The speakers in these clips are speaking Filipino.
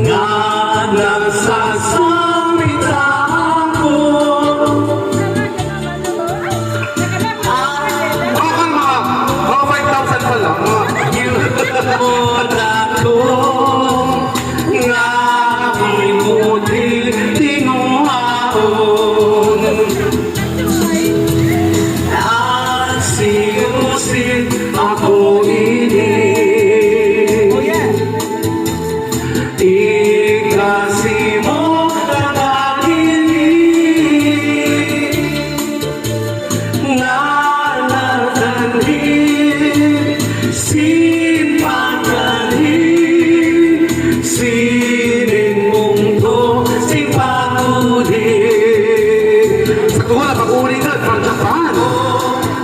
nga nagsasalita ako. Bakal mga 5,000 pa lang. Yun ako nga imuti tinuhaon at siyusin ako ini. Ikasi mo kagaling nga natanhin simpagaling sining mundo simpaguli Sa kuha, pag-uli ka, from Japan.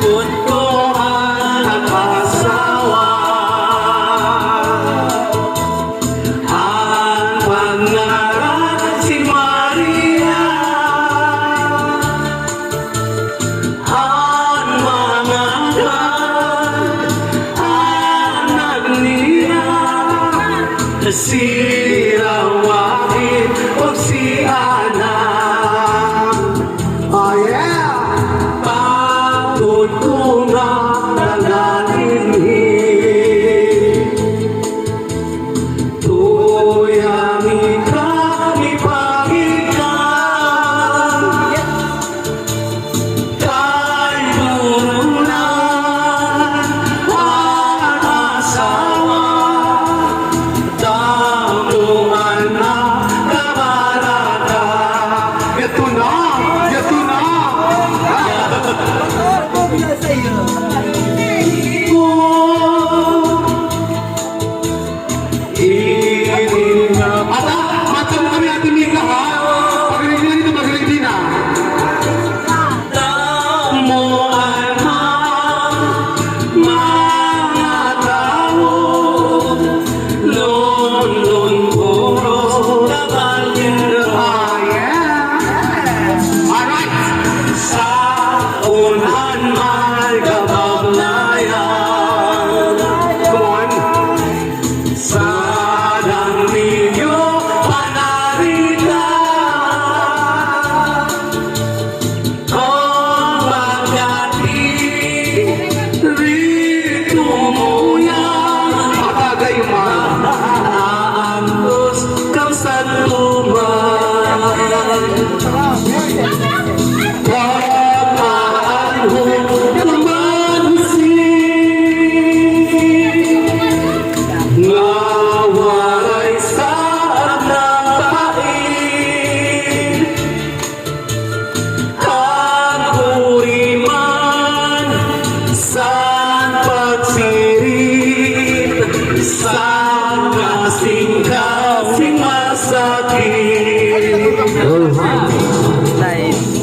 Puntuhan at asawa ang pangarap si Maria ang mga anak niya si Rawahin o si Ana. Oh yeah! Pagod ko nga nalalimhin, tuyangin ka, ipangitang, kay burunan ang asawa, damuhan na kabarata. Ito na! Ito na! Ata, matang kami Ate Mika ha? Magaling din ito, magaling din ha? Ah, yeah! Alright! Come on! Patagay yung mga Ngawalay sa napain ang kuriman sa pagsirit sa kasing-kasing masakit. Nice.